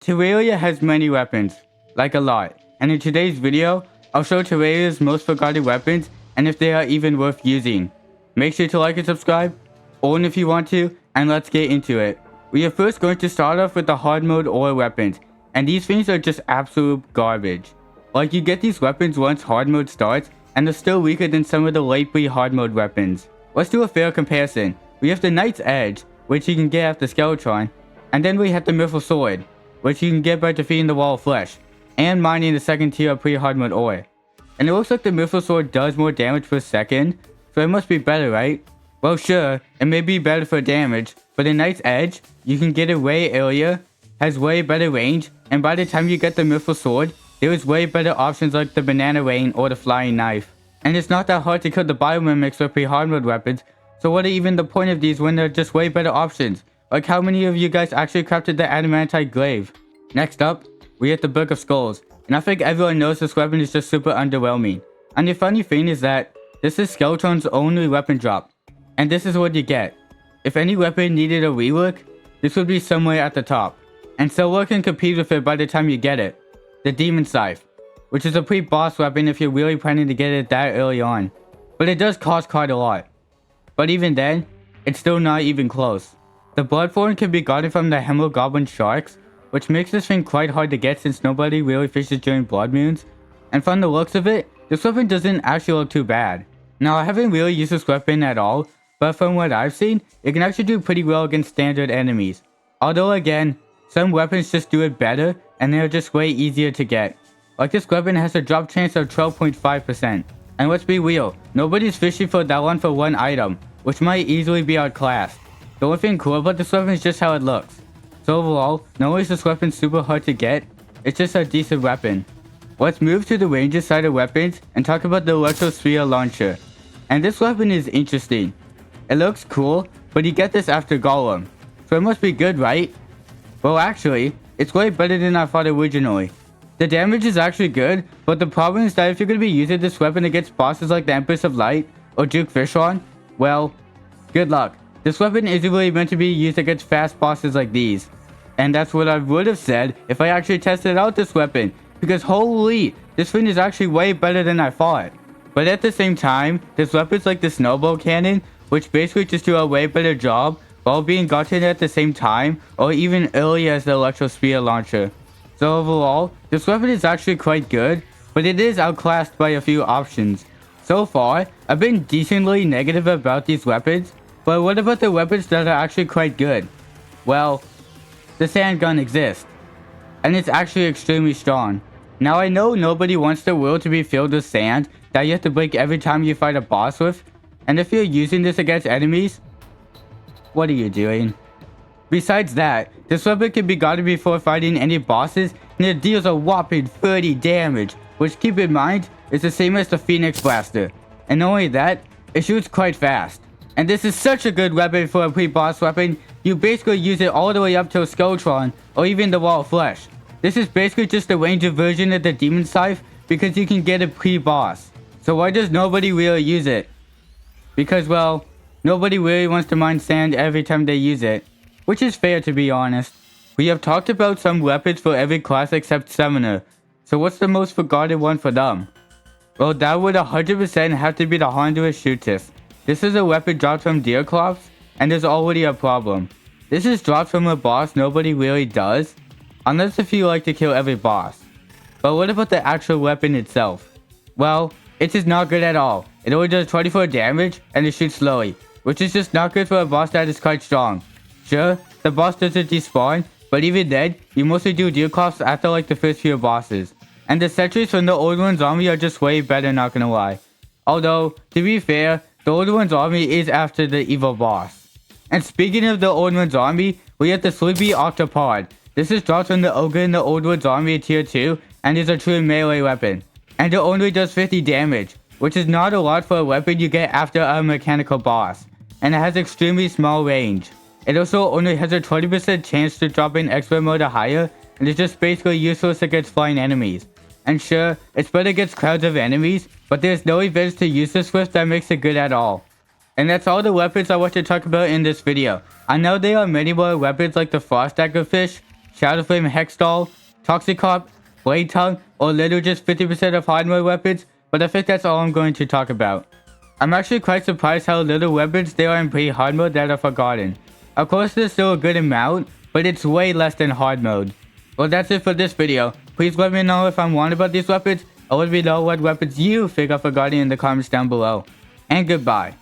Terraria has many weapons, like a lot, and in today's video, I'll show Terraria's most forgotten weapons and if they are even worth using. Make sure to like and subscribe, own if you want to, and let's get into it. We are first going to start off with the hard mode ore weapons, and these things are just absolute garbage. Like, you get these weapons once hard mode starts, and they're still weaker than some of the late hard mode weapons. Let's do a fair comparison. We have the Knight's Edge, which you can get after Skeletron, and then we have the Mithril Sword, which you can get by defeating the Wall of Flesh, and mining the second tier of pre-hard mode ore. And it looks like the Mithril Sword does more damage per second, so it must be better, right? Well, sure, it may be better for damage, but the Knight's Edge, you can get it way earlier, has way better range, and by the time you get the Mithril Sword, there is way better options like the Banana Rain or the Flying Knife. And it's not that hard to kill the biomimics with pre-hard mode weapons, so what are even the point of these when they're just way better options? Like, how many of you guys actually crafted the Adamantite Glaive? Next up, we have the Book of Skulls, and I think everyone knows this weapon is just super underwhelming. And the funny thing is that this is Skeletron's only weapon drop, and this is what you get. If any weapon needed a rework, this would be somewhere at the top, and Solar can compete with it by the time you get it. The Demon Scythe, which is a pre-boss weapon if you're really planning to get it that early on, but it does cost quite a lot. But even then, it's still not even close. The Bloodthorn can be gotten from the Hemogoblin Sharks, which makes this thing quite hard to get since nobody really fishes during blood moons, and from the looks of it, this weapon doesn't actually look too bad. Now, I haven't really used this weapon at all, but from what I've seen, it can actually do pretty well against standard enemies. Although again, some weapons just do it better, and they're just way easier to get. Like, this weapon has a drop chance of 12.5%. And let's be real, nobody's fishing for that one for one item, which might easily be outclassed. The only thing cool about this weapon is just how it looks. So overall, not only is this weapon super hard to get, it's just a decent weapon. Let's move to the ranger side of weapons and talk about the Electrosphere Launcher. And this weapon is interesting. It looks cool, but you get this after Golem, so it must be good, right? Well, actually, it's way better than I thought originally. The damage is actually good, but the problem is that if you're going to be using this weapon against bosses like the Empress of Light or Duke Fishron, well, good luck. This weapon isn't really meant to be used against fast bosses like these. And that's what I would have said if I actually tested out this weapon, because holy, this thing is actually way better than I thought. But at the same time, this weapon's like the Snowball Cannon, which basically just do a way better job while being gotten at the same time or even early as the Electrosphere Launcher. So overall, this weapon is actually quite good, but it is outclassed by a few options. So far, I've been decently negative about these weapons, but what about the weapons that are actually quite good? Well, the Sand Gun exists, and it's actually extremely strong. Now, I know nobody wants the world to be filled with sand that you have to break every time you fight a boss with, and if you're using this against enemies, what are you doing? Besides that, this weapon can be gotten before fighting any bosses, and it deals a whopping 30 damage, which, keep in mind, is the same as the Phoenix Blaster. And not only that, it shoots quite fast. And this is such a good weapon for a pre-boss weapon, you basically use it all the way up to a Skeletron, or even the Wall of Flesh. This is basically just a ranger version of the Demon Scythe, because you can get it pre-boss. So why does nobody really use it? Because, well, nobody really wants to mine sand every time they use it. Which is fair, to be honest. We have talked about some weapons for every class except Summoner, so what's the most forgotten one for them? Well, that would 100% have to be the Honduras Shootif. This is a weapon dropped from Deerclops, and there's already a problem. This is dropped from a boss nobody really does, unless if you like to kill every boss. But what about the actual weapon itself? Well, it is not good at all. It only does 24 damage, and it shoots slowly, which is just not good for a boss that is quite strong. Sure, the boss doesn't despawn, but even then, you mostly do Deerclops after like the first few bosses. And the sentries from the Old One's army are just way better, not gonna lie. Although, to be fair, the Old One's army is after the evil boss. And speaking of the Old One's army, we have the Sleepy Octopod. This is dropped from the Ogre in the Old One's army tier 2, and is a true melee weapon. And it only does 50 damage, which is not a lot for a weapon you get after a mechanical boss. And it has extremely small range. It also only has a 20% chance to drop in expert mode or higher, and is just basically useless against flying enemies. And sure, it's better against crowds of enemies, but there's no events to use this with that makes it good at all. And that's all the weapons I want to talk about in this video. I know there are many more weapons like the Frost Daggerfish, Shadow Flame Hextall, Toxic Harp, Blade Tongue, or literally just 50% of hard mode weapons, but I think that's all I'm going to talk about. I'm actually quite surprised how little weapons there are in pre-hard mode that are forgotten. Of course there's still a good amount, but it's way less than hard mode. Well, that's it for this video. Please let me know if I'm wrong about these weapons, or let me know what weapons you think are forgotten in the comments down below. And goodbye.